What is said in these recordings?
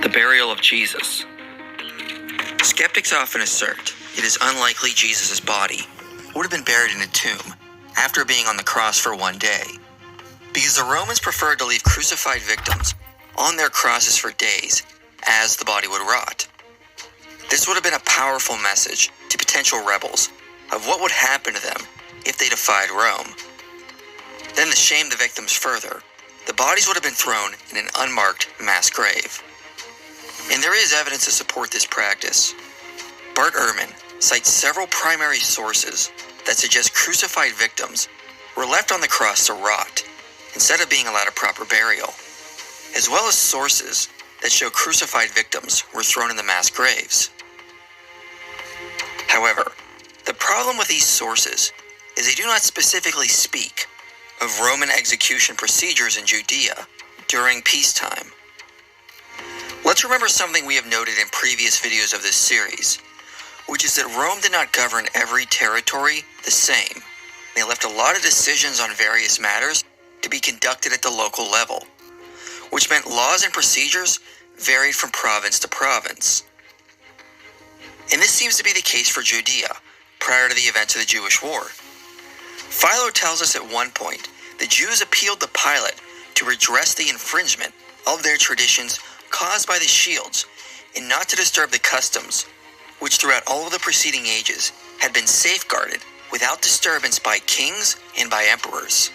The burial of Jesus. Skeptics often assert it is unlikely Jesus' body would have been buried in a tomb after being on the cross for one day, because the Romans preferred to leave crucified victims on their crosses for days as the body would rot. This would have been a powerful message to potential rebels of what would happen to them if they defied Rome. Then to shame the victims further, the bodies would have been thrown in an unmarked mass grave. And there is evidence to support this practice. Bart Ehrman cites several primary sources that suggest crucified victims were left on the cross to rot instead of being allowed a proper burial, as well as sources that show crucified victims were thrown in the mass graves. However, the problem with these sources is they do not specifically speak of Roman execution procedures in Judea during peacetime. Let's remember something we have noted in previous videos of this series, which is that Rome did not govern every territory the same. They left a lot of decisions on various matters to be conducted at the local level, which meant laws and procedures varied from province to province. And this seems to be the case for Judea prior to the events of the Jewish War. Philo tells us at one point the Jews appealed to Pilate to redress the infringement of their traditions caused by the shields and not to disturb the customs, which throughout all of the preceding ages had been safeguarded without disturbance by kings and by emperors.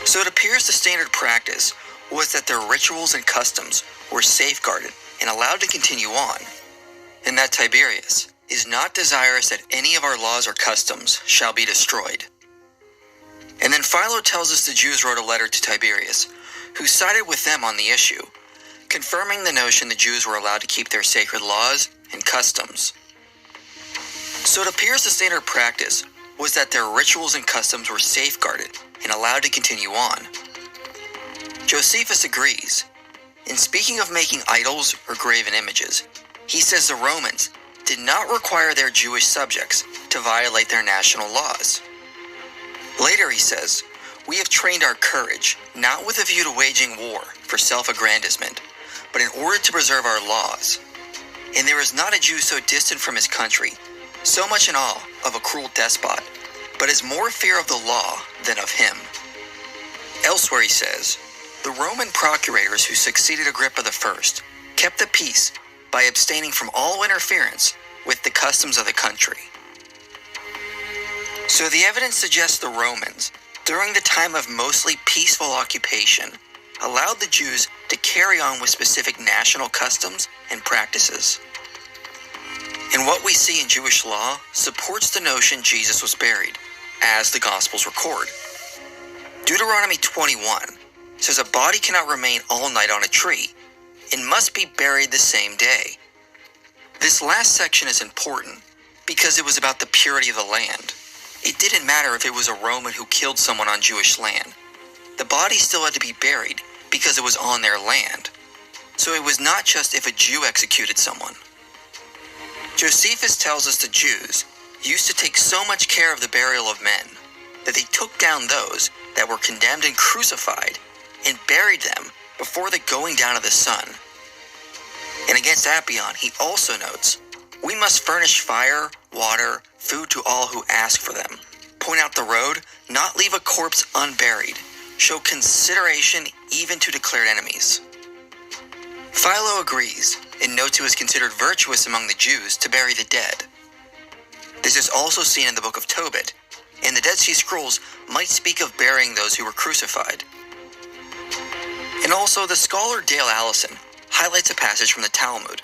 So it appears the standard practice was that their rituals and customs were safeguarded and allowed to continue on, and that Tiberius is not desirous that any of our laws or customs shall be destroyed. And then Philo tells us the Jews wrote a letter to Tiberius, who sided with them on the issue, confirming the notion the Jews were allowed to keep their sacred laws and customs. So it appears the standard practice was that their rituals and customs were safeguarded and allowed to continue on. Josephus agrees. In speaking of making idols or graven images, he says the Romans did not require their Jewish subjects to violate their national laws. Later he says, "We have trained our courage, not with a view to waging war for self-aggrandizement, but in order to preserve our laws. And there is not a Jew so distant from his country, so much in awe of a cruel despot, but has more fear of the law than of him." Elsewhere he says, "The Roman procurators who succeeded Agrippa I kept the peace by abstaining from all interference with the customs of the country." So the evidence suggests the Romans, during the time of mostly peaceful occupation, allowed the Jews to carry on with specific national customs and practices. And what we see in Jewish law supports the notion Jesus was buried, as the Gospels record. Deuteronomy 21 says a body cannot remain all night on a tree and must be buried the same day. This last section is important because it was about the purity of the land. It didn't matter if it was a Roman who killed someone on Jewish land. The body still had to be buried because it was on their land. So it was not just if a Jew executed someone. Josephus tells us the Jews used to take so much care of the burial of men that they took down those that were condemned and crucified and buried them before the going down of the sun. And against Appian, he also notes, "We must furnish fire, water, food to all who ask for them. Point out the road, not leave a corpse unburied. Show consideration even to declared enemies." Philo agrees and notes it was considered virtuous among the Jews to bury the dead. This is also seen in the book of Tobit, and the Dead Sea Scrolls might speak of burying those who were crucified. And also, the scholar Dale Allison highlights a passage from the Talmud,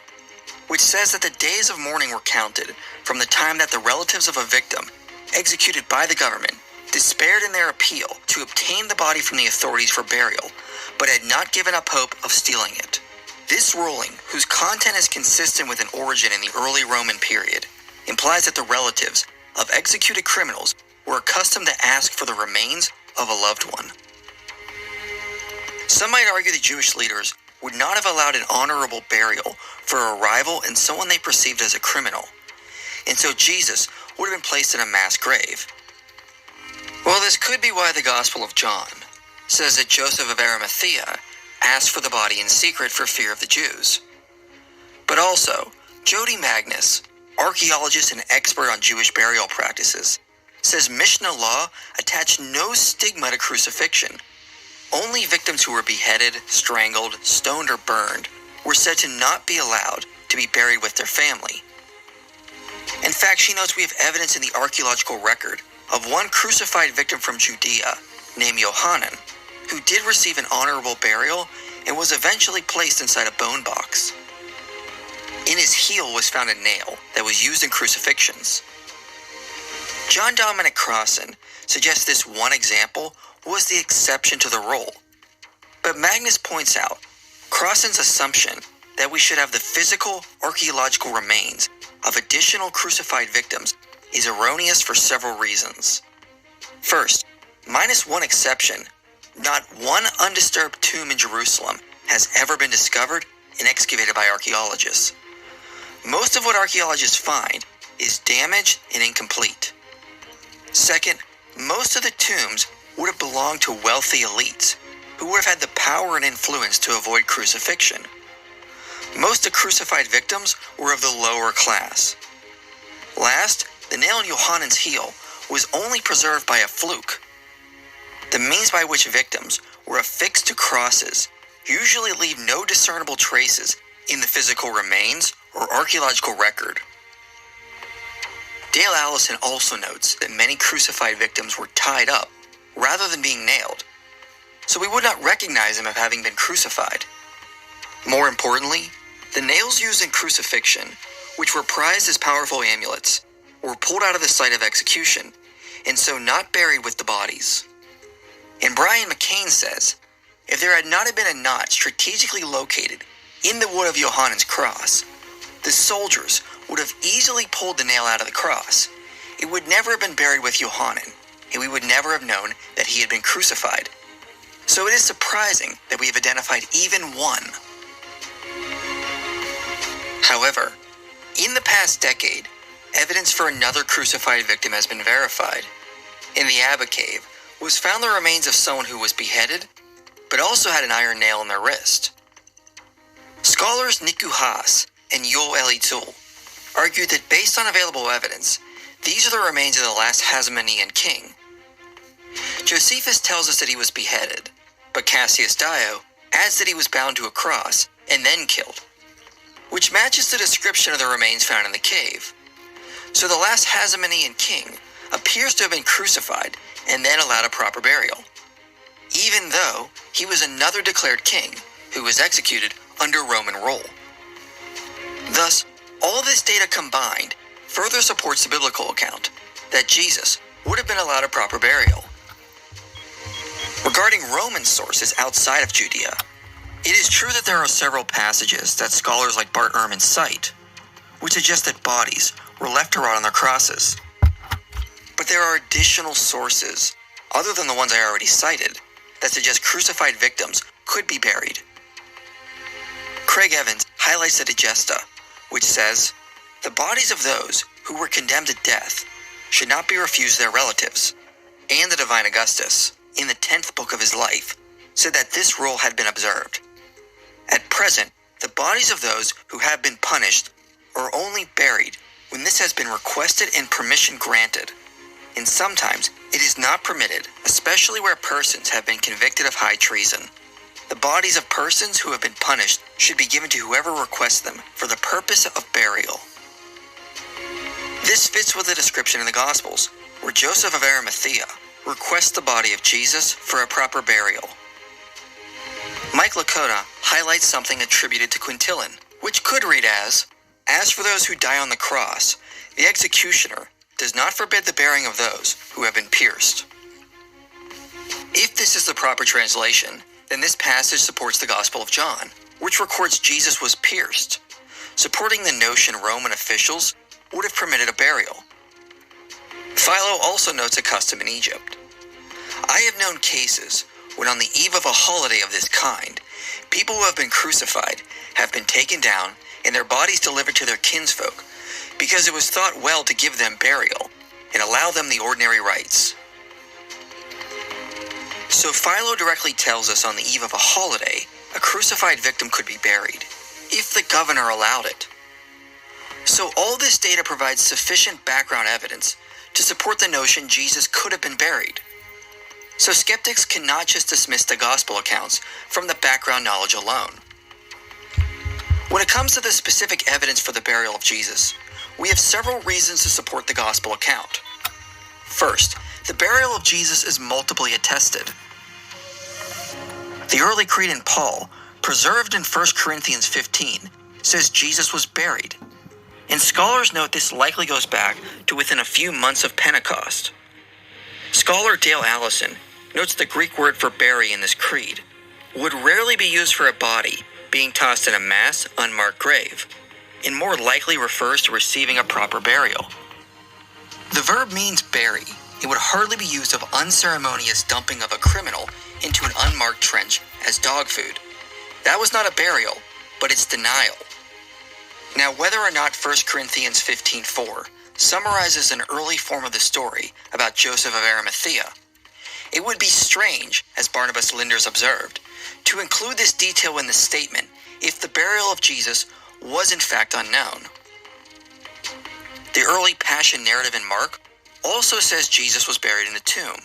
which says that the days of mourning were counted from the time that the relatives of a victim executed by the government despaired in their appeal to obtain the body from the authorities for burial, but had not given up hope of stealing it. This ruling, whose content is consistent with an origin in the early Roman period, implies that the relatives of executed criminals were accustomed to ask for the remains of a loved one. Some might argue the Jewish leaders would not have allowed an honorable burial for a rival and someone they perceived as a criminal, and so Jesus would have been placed in a mass grave. Well, this could be why the Gospel of John says that Joseph of Arimathea asked for the body in secret for fear of the Jews. But also, Jody Magnus, archaeologist and expert on Jewish burial practices, says Mishnah law attached no stigma to crucifixion. Only victims who were beheaded, strangled, stoned, or burned were said to not be allowed to be buried with their family. In fact, she notes we have evidence in the archaeological record of one crucified victim from Judea named Yohanan, who did receive an honorable burial and was eventually placed inside a bone box. In his heel was found a nail that was used in crucifixions. John Dominic Crossan suggests this one example was the exception to the rule. But Magnus points out Crossan's assumption that we should have the physical archaeological remains of additional crucified victims is erroneous for several reasons. First, minus one exception, not one undisturbed tomb in Jerusalem has ever been discovered and excavated by archaeologists. Most of what archaeologists find is damaged and incomplete. Second, most of the tombs would have belonged to wealthy elites who would have had the power and influence to avoid crucifixion. Most of crucified victims were of the lower class. Last, the nail in Yohanan's heel was only preserved by a fluke. The means by which victims were affixed to crosses usually leave no discernible traces in the physical remains or archaeological record. Dale Allison also notes that many crucified victims were tied up rather than being nailed, so we would not recognize them as having been crucified. More importantly, the nails used in crucifixion, which were prized as powerful amulets, were pulled out of the site of execution, and so not buried with the bodies. And Brian McCain says, if there had not been a knot strategically located in the wood of Yohanan's cross, the soldiers would have easily pulled the nail out of the cross. It would never have been buried with Yohanan, and we would never have known that he had been crucified. So it is surprising that we have identified even one. However, in the past decade, evidence for another crucified victim has been verified. In the Abba Cave was found the remains of someone who was beheaded, but also had an iron nail in their wrist. Scholars Niku Haas and Yoel Elitul argued that based on available evidence, these are the remains of the last Hasmonean king. Josephus tells us that he was beheaded, but Cassius Dio adds that he was bound to a cross and then killed, which matches the description of the remains found in the cave. So the last Hasmonean king appears to have been crucified and then allowed a proper burial, even though he was another declared king who was executed under Roman rule. Thus, all this data combined further supports the biblical account that Jesus would have been allowed a proper burial. Regarding Roman sources outside of Judea, it is true that there are several passages that scholars like Bart Ehrman cite, which suggest that bodies were left to rot on their crosses. But there are additional sources, other than the ones I already cited, that suggest crucified victims could be buried. Craig Evans highlights the Digesta, which says, the bodies of those who were condemned to death should not be refused their relatives, and the Divine Augustus, in the 10th book of his life, said that this rule had been observed. At present, the bodies of those who have been punished are only buried when this has been requested and permission granted, and sometimes it is not permitted, especially where persons have been convicted of high treason. The bodies of persons who have been punished should be given to whoever requests them for the purpose of burial. This fits with the description in the Gospels, where Joseph of Arimathea requests the body of Jesus for a proper burial. Mike Lakota highlights something attributed to Quintilian, which could read as for those who die on the cross, the executioner does not forbid the burying of those who have been pierced. If this is the proper translation, then this passage supports the Gospel of John, which records Jesus was pierced, supporting the notion Roman officials would have permitted a burial. Philo also notes a custom in Egypt. I have known cases when on the eve of a holiday of this kind, people who have been crucified have been taken down and their bodies delivered to their kinsfolk because it was thought well to give them burial and allow them the ordinary rites. So Philo directly tells us on the eve of a holiday a crucified victim could be buried, if the governor allowed it. So all this data provides sufficient background evidence to support the notion Jesus could have been buried. So skeptics cannot just dismiss the gospel accounts from the background knowledge alone. When it comes to the specific evidence for the burial of Jesus, we have several reasons to support the gospel account. First, the burial of Jesus is multiply attested. The early creed in Paul, preserved in 1 Corinthians 15, says Jesus was buried, and scholars note this likely goes back to within a few months of Pentecost. Scholar Dale Allison notes the Greek word for bury in this creed would rarely be used for a body being tossed in a mass, unmarked grave, and more likely refers to receiving a proper burial. The verb means bury. It would hardly be used of unceremonious dumping of a criminal into an unmarked trench as dog food. That was not a burial, but it's denial. Now, whether or not 1 Corinthians 15:4 summarizes an early form of the story about Joseph of Arimathea, it would be strange, as Barnabas Linders observed, to include this detail in the statement if the burial of Jesus was in fact unknown. The early Passion narrative in Mark also says Jesus was buried in the tomb.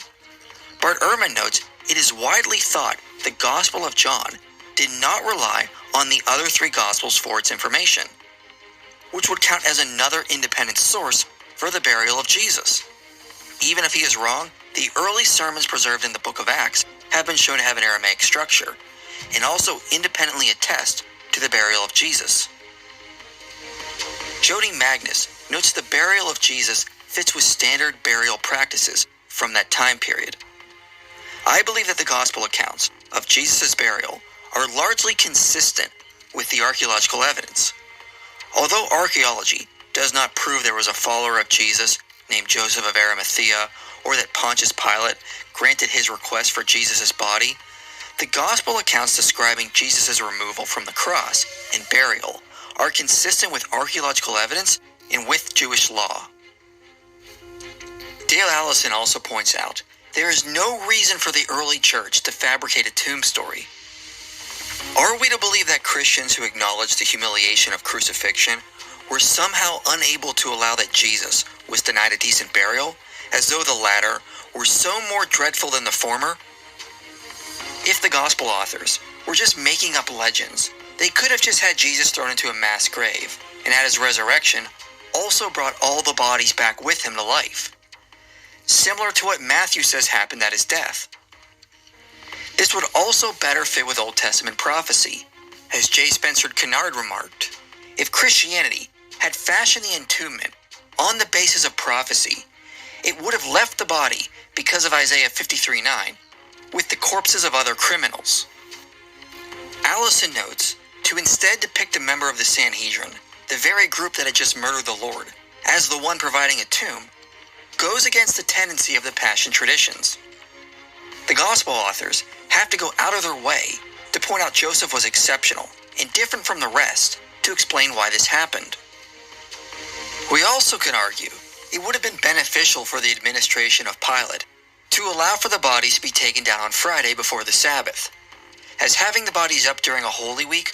Bart Ehrman notes it is widely thought the Gospel of John did not rely on the other three Gospels for its information, which would count as another independent source for the burial of Jesus. Even if he is wrong, the early sermons preserved in the book of Acts have been shown to have an Aramaic structure, and also independently attest to the burial of Jesus. Jody Magnus notes the burial of Jesus fits with standard burial practices from that time period. I believe that the gospel accounts of Jesus' burial are largely consistent with the archaeological evidence. Although archaeology does not prove there was a follower of Jesus named Joseph of Arimathea, or that Pontius Pilate granted his request for Jesus' body, the gospel accounts describing Jesus' removal from the cross and burial are consistent with archaeological evidence and with Jewish law. Dale Allison also points out there is no reason for the early church to fabricate a tomb story. Are we to believe that Christians who acknowledge the humiliation of crucifixion were somehow unable to allow that Jesus was denied a decent burial, as though the latter were so more dreadful than the former? If the gospel authors were just making up legends, they could have just had Jesus thrown into a mass grave, and at his resurrection, also brought all the bodies back with him to life, similar to what Matthew says happened at his death. This would also better fit with Old Testament prophecy. As J. Spencer Kennard remarked, if Christianity had fashioned the entombment on the basis of prophecy, it would have left the body, because of Isaiah 53:9, with the corpses of other criminals. Allison notes, to instead depict a member of the Sanhedrin, the very group that had just murdered the Lord, as the one providing a tomb, goes against the tendency of the Passion traditions. The gospel authors have to go out of their way to point out Joseph was exceptional and different from the rest to explain why this happened. We also can argue it would have been beneficial for the administration of Pilate to allow for the bodies to be taken down on Friday before the Sabbath, as having the bodies up during a Holy Week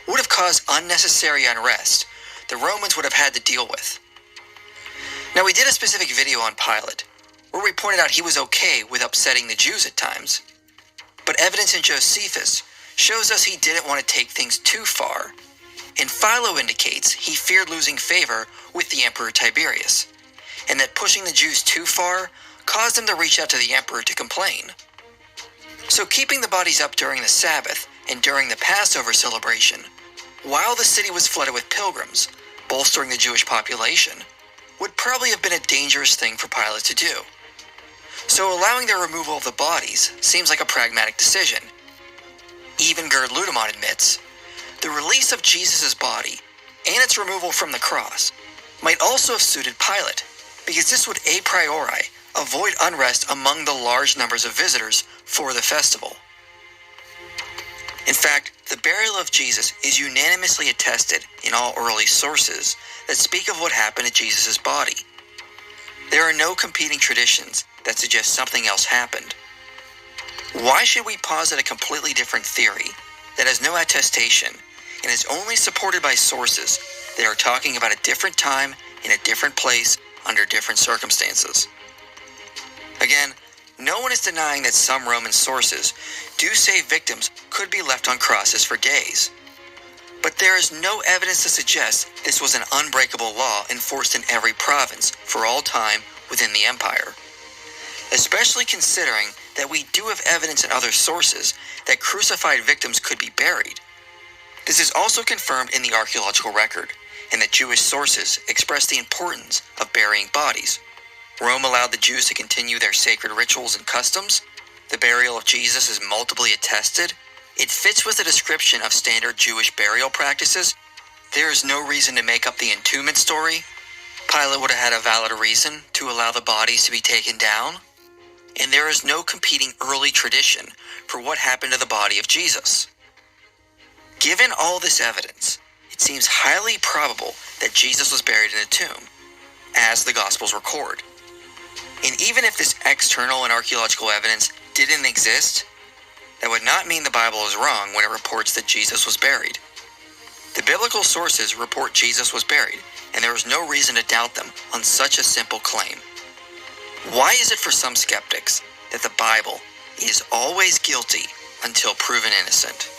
would have caused unnecessary unrest the Romans would have had to deal with. Now, we did a specific video on Pilate, where we pointed out he was okay with upsetting the Jews at times, but evidence in Josephus shows us he didn't want to take things too far, and Philo indicates he feared losing favor with the Emperor Tiberius, and that pushing the Jews too far caused him to reach out to the emperor to complain. So keeping the bodies up during the Sabbath and during the Passover celebration, while the city was flooded with pilgrims, bolstering the Jewish population, would probably have been a dangerous thing for Pilate to do. So allowing their removal of the bodies seems like a pragmatic decision. Even Gerd Ludemann admits, the release of Jesus' body and its removal from the cross might also have suited Pilate, because this would a priori avoid unrest among the large numbers of visitors for the festival. In fact, the burial of Jesus is unanimously attested in all early sources that speak of what happened to Jesus' body. There are no competing traditions that suggest something else happened. Why should we posit a completely different theory that has no attestation and is only supported by sources that are talking about a different time in a different place under different circumstances. Again, no one is denying that some Roman sources do say victims could be left on crosses for days. But there is no evidence to suggest this was an unbreakable law enforced in every province for all time within the empire. Especially considering that we do have evidence in other sources that crucified victims could be buried. This is also confirmed in the archaeological record, and that Jewish sources express the importance of burying bodies. Rome allowed the Jews to continue their sacred rituals and customs. The burial of Jesus is multiply attested. It fits with the description of standard Jewish burial practices. There is no reason to make up the entombment story. Pilate would have had a valid reason to allow the bodies to be taken down. And there is no competing early tradition for what happened to the body of Jesus. Given all this evidence, it seems highly probable that Jesus was buried in a tomb, as the Gospels record. And even if this external and archaeological evidence didn't exist, that would not mean the Bible is wrong when it reports that Jesus was buried. The biblical sources report Jesus was buried, and there is no reason to doubt them on such a simple claim. Why is it for some skeptics that the Bible is always guilty until proven innocent?